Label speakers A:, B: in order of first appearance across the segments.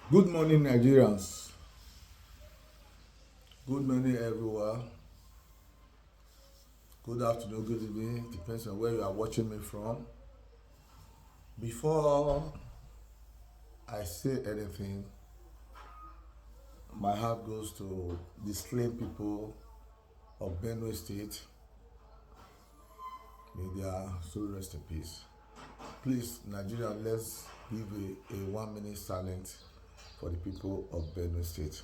A: Good morning, Nigerians. Good morning, everyone. Good afternoon, good evening. Depends on where you are watching me from. Before I say anything, my heart goes to the slain people of Benue State. May their soul rest in peace. Please, Nigeria, let's give a 1 minute silence for the people of Benue State.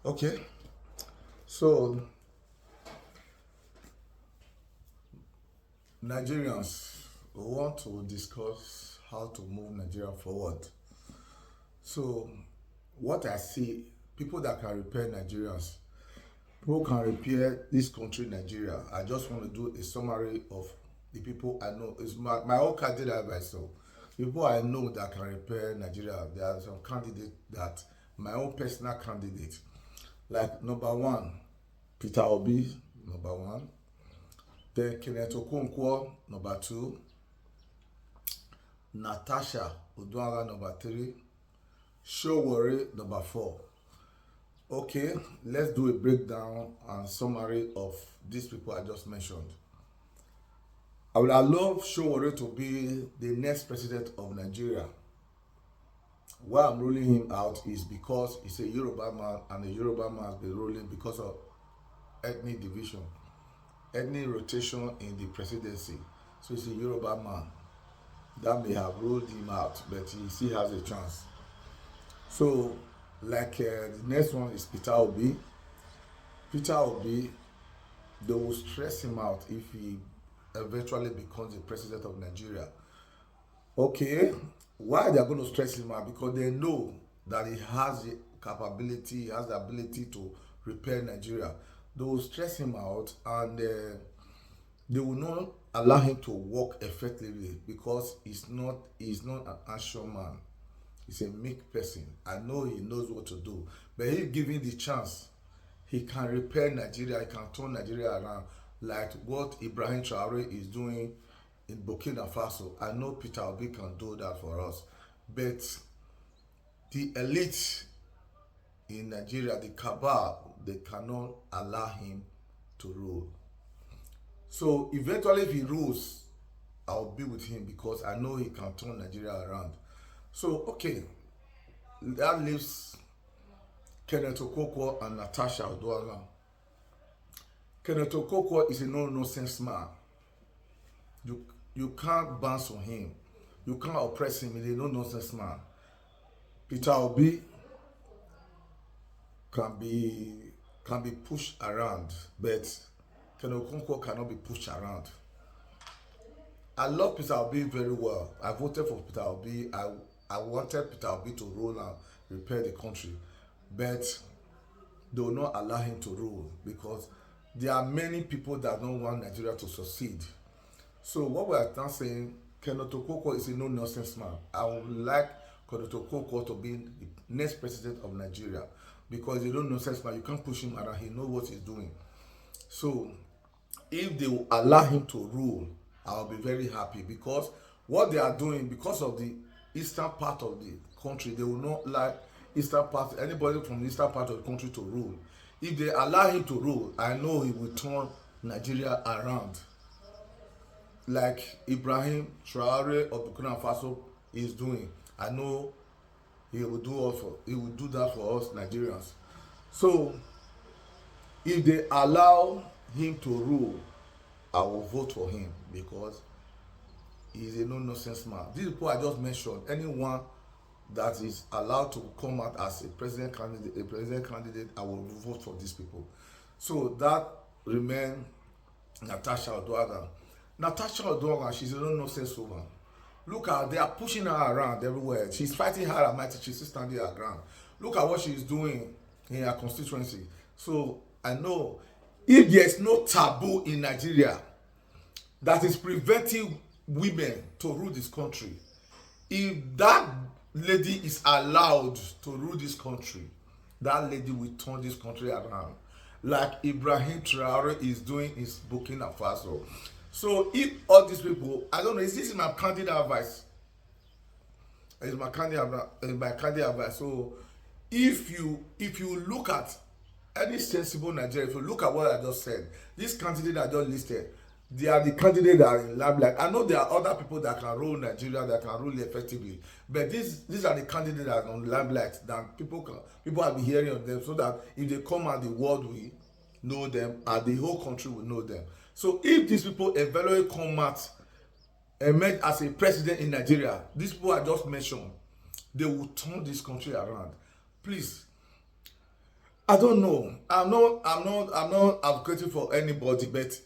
A: Okay, so Nigerians, we want to discuss how to move Nigeria forward. So, what I see, people that can repair Nigerians, who can repair this country, Nigeria. I just want to do a summary of the people I know. It's my own candidate advice. So, people I know that can repair Nigeria, there are some candidates that my own personal candidate, like number one, Peter Obi, number one. Then Kenneth Okonkwo, number two. Natasha Oduara, number three. Showore, number four. Okay, let's do a breakdown and summary of these people I just mentioned. I would have loved Showore to be the next president of Nigeria. Why I'm ruling him out is because he's a Yoruba man, and a Yoruba man has been ruling because of ethnic division, ethnic rotation in the presidency. So he's a Yoruba man. That may have ruled him out, but he still has a chance. So, the next one is Peter Obi. Peter Obi, they will stress him out if he eventually becomes the president of Nigeria. Okay, why they are going to stress him out? Because they know that he has the capability, he has the ability to repair Nigeria. They will stress him out, and they will not allow him to work effectively because he's not an action man. He's a meek person. I know he knows what to do, but if given the chance, he can repair Nigeria. He can turn Nigeria around, like what Ibrahim Traore is doing in Burkina Faso. I know Peter Obi can do that for us, but the elite in Nigeria, the cabal, they cannot allow him to rule. So eventually, if he rules, I'll be with him because I know he can turn Nigeria around. So okay, that leaves Kenneth Okonkwo and Natasha Oduala. Kenneth Okonkwo is a no-nonsense man. You you can't bounce on him. You can't oppress him. He's a no-nonsense man. Peter Obi can be pushed around, but Kenneth Okonkwo cannot be pushed around. I love Peter Obi very well. I voted for Peter Obi. I wanted Peter Obi to rule and repair the country, but they will not allow him to rule because there are many people that don't want Nigeria to succeed. So what we are now saying, Kenneth Okonkwo is a no-nonsense man. I would like Kenneth Okonkwo to be the next president of Nigeria because he's a no-nonsense man. You can't push him around. He knows what he's doing. So if they will allow him to rule, I'll be very happy because what they are doing, because of the eastern part of the country, they will not like eastern part, anybody from the eastern part of the country to rule. If they allow him to rule, I know he will turn Nigeria around. Like Ibrahim Traore of Burkina Faso is doing. I know he will do that for us Nigerians. So if they allow him to rule, I will vote for him because he's a no-nonsense man. These people I just mentioned, anyone that is allowed to come out as a president candidate, I will vote for these people. So that remain Natasha Oduaga. Natasha Oduaga, she's a no-nonsense woman. Look at they are pushing her around everywhere. She's fighting hard and mighty. She's still standing her ground. Look at what she's doing in her constituency. So I know if there's no taboo in Nigeria that is preventing women to rule this country, if that lady is allowed to rule this country, that lady will turn this country around. like Ibrahim Traore is doing in Burkina Faso. So if all these people, I don't know, is this my candidate advice? It's my candidate advice. So if you look at any sensible Nigerian, if you look at what I just said, this candidate I just listed, they are the candidates that are in limelight. I know there are other people that can rule Nigeria, that can rule effectively, but these are the candidates that are on limelight, that people have been hearing of them, so that if they come out, the world will know them and the whole country will know them. So if these people evaluate come out, emerge as a president in Nigeria, these people I just mentioned, they will turn this country around. Please, I don't know. I'm not advocating for anybody, but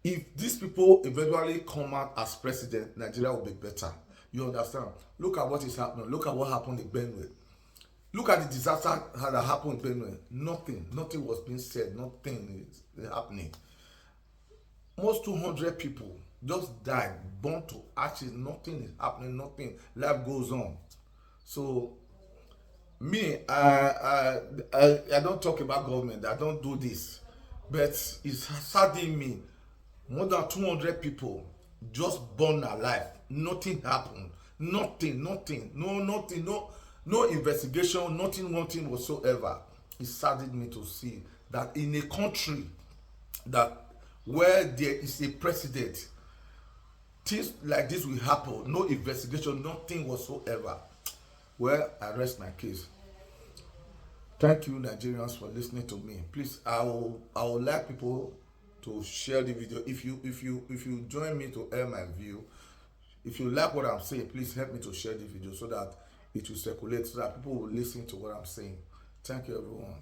A: if these people eventually come out as president, Nigeria will be better. You understand? Look at what is happening. Look at what happened in Benue. Look at the disaster that happened in Benue. Nothing was being said. Nothing is happening. Most 200 people just died, burned to ashes. Nothing is happening. Nothing. Life goes on. So me, I don't talk about government. I don't do this, but it's saddening me. More than 200 people just burned alive. Nothing happened. Nothing. No investigation. Nothing whatsoever. It saddened me to see that in a country that where there is a president, things like this will happen. No investigation. Nothing whatsoever. Well, I rest my case. Thank you, Nigerians, for listening to me. Please, I would like people to share the video. If you join me to air my view, if you like what I'm saying, please help me to share the video so that it will circulate, so that people will listen to what I'm saying. Thank you, everyone.